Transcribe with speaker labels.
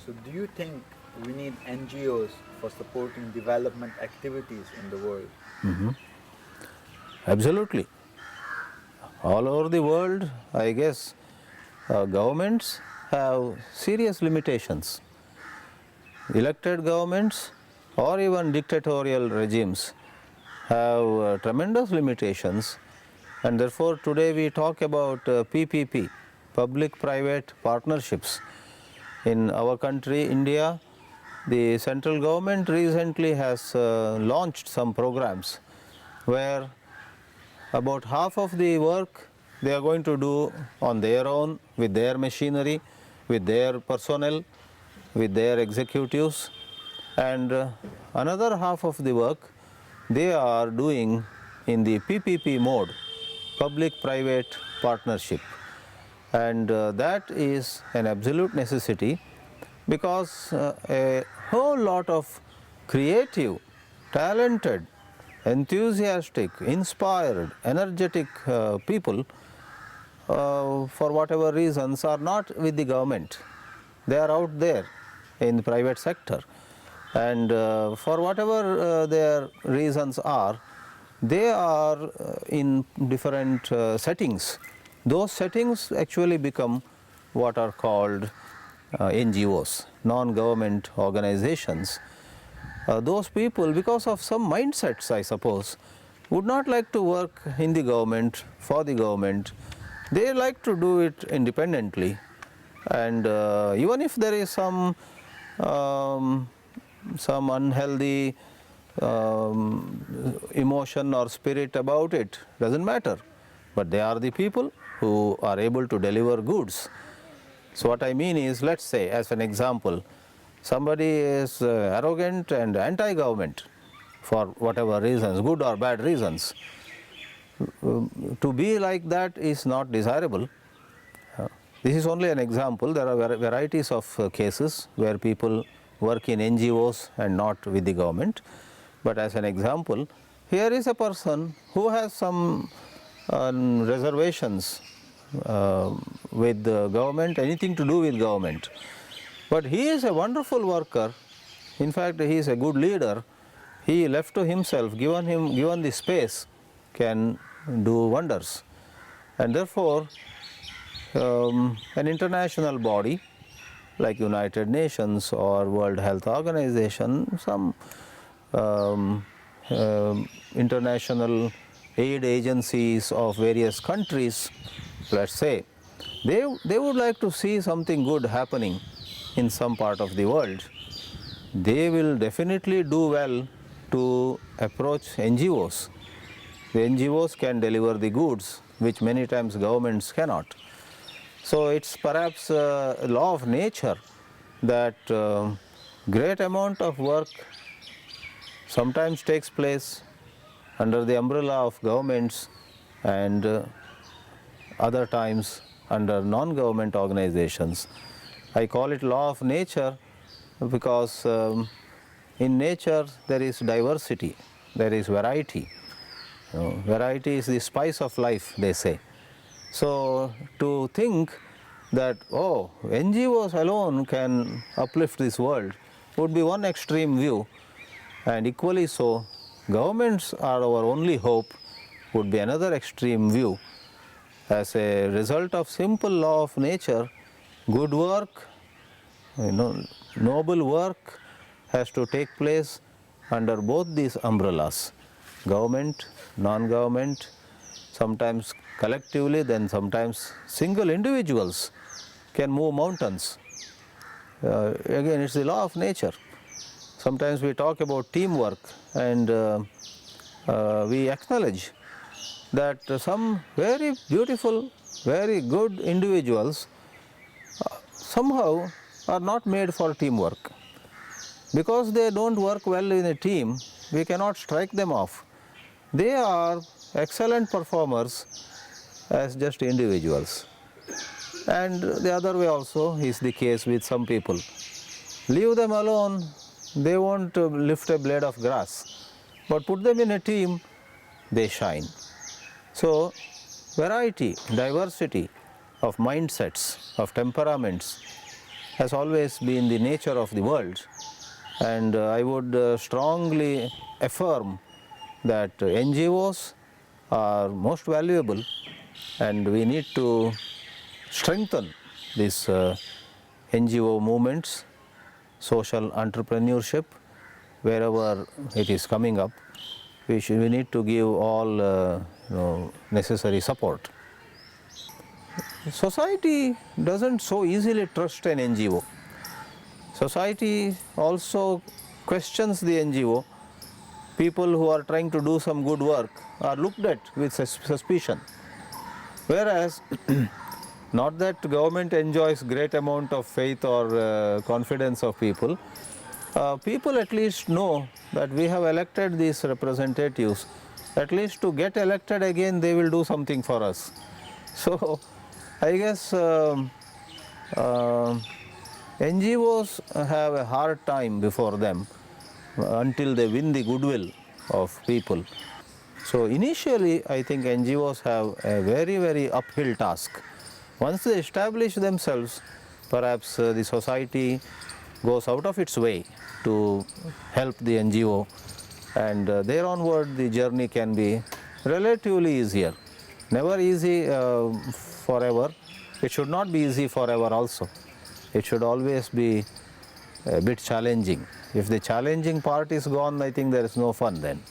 Speaker 1: So do you think we need NGOs for supporting development activities in the world?
Speaker 2: Absolutely. All over the world, I guess, governments have serious limitations. Elected governments or even dictatorial regimes have tremendous limitations, and therefore today we talk about PPP, public-private partnerships. In our country, India, the central government recently has launched some programs where about half of the work they are going to do on their own, with their machinery, with their personnel, with their executives, and another half of the work they are doing in the PPP mode, public-private partnership. And that is an absolute necessity, because a whole lot of creative, talented, enthusiastic, inspired, energetic people, for whatever reasons, are not with the government. They are out there in the private sector, and for whatever their reasons are, they are in different settings. Those settings actually become what are called NGOs, non-government organizations. Those people, because of some mindsets, I suppose, would not like to work in the government, for the government. They like to do it independently, and even if there is some unhealthy emotion or spirit about it, doesn't matter, but they are the people who are able to deliver goods. So what I mean is, let's say, as an example, somebody is arrogant and anti-government for whatever reasons, good or bad reasons. To be like that is not desirable. This is only an example. There are varieties of cases where people work in NGOs and not with the government. But as an example, here is a person who has some reservations with the government, anything to do with government. But he is a wonderful worker. In fact, he is a good leader. He, left to himself, given the space, can do wonders. And therefore, an international body like United Nations or World Health Organization, some international aid agencies of various countries, let's say, they would like to see something good happening in some part of the world. They will definitely do well to approach NGOs. The NGOs can deliver the goods which many times governments cannot. So it's perhaps a law of nature that great amount of work sometimes takes place under the umbrella of governments, and other times under non-government organizations. I call it law of nature because in nature there is diversity, there is variety. Variety is the spice of life, they say. So to think that, oh, NGOs alone can uplift this world would be one extreme view, and equally so, governments are our only hope would be another extreme view. As a result of simple law of nature, good work, noble work has to take place under both these umbrellas, government, non-government, sometimes collectively, then sometimes single individuals can move mountains. Again, it's the law of nature. Sometimes we talk about teamwork, and we acknowledge that some very beautiful, very good individuals somehow are not made for teamwork. Because they don't work well in a team, we cannot strike them off. They are excellent performers as just individuals. And the other way also is the case with some people. Leave them alone, they won't lift a blade of grass. But put them in a team, they shine. So variety, diversity of mindsets, of temperaments has always been the nature of the world, and I would strongly affirm that NGOs are most valuable, and we need to strengthen these NGO movements, social entrepreneurship, wherever it is coming up. We need to give all necessary support. Society doesn't so easily trust an NGO. Society also questions the NGO. People who are trying to do some good work are looked at with suspicion. Whereas, not that government enjoys great amount of faith or confidence of people, people at least know that we have elected these representatives. At least to get elected again, they will do something for us. So, I guess NGOs have a hard time before them until they win the goodwill of people. So initially, I think NGOs have a very, very uphill task. Once they establish themselves, perhaps the society goes out of its way to help the NGO, and there onward the journey can be relatively easier. Never easy forever. It should not be easy forever also. It should always be a bit challenging. If the challenging part is gone, I think there is no fun then.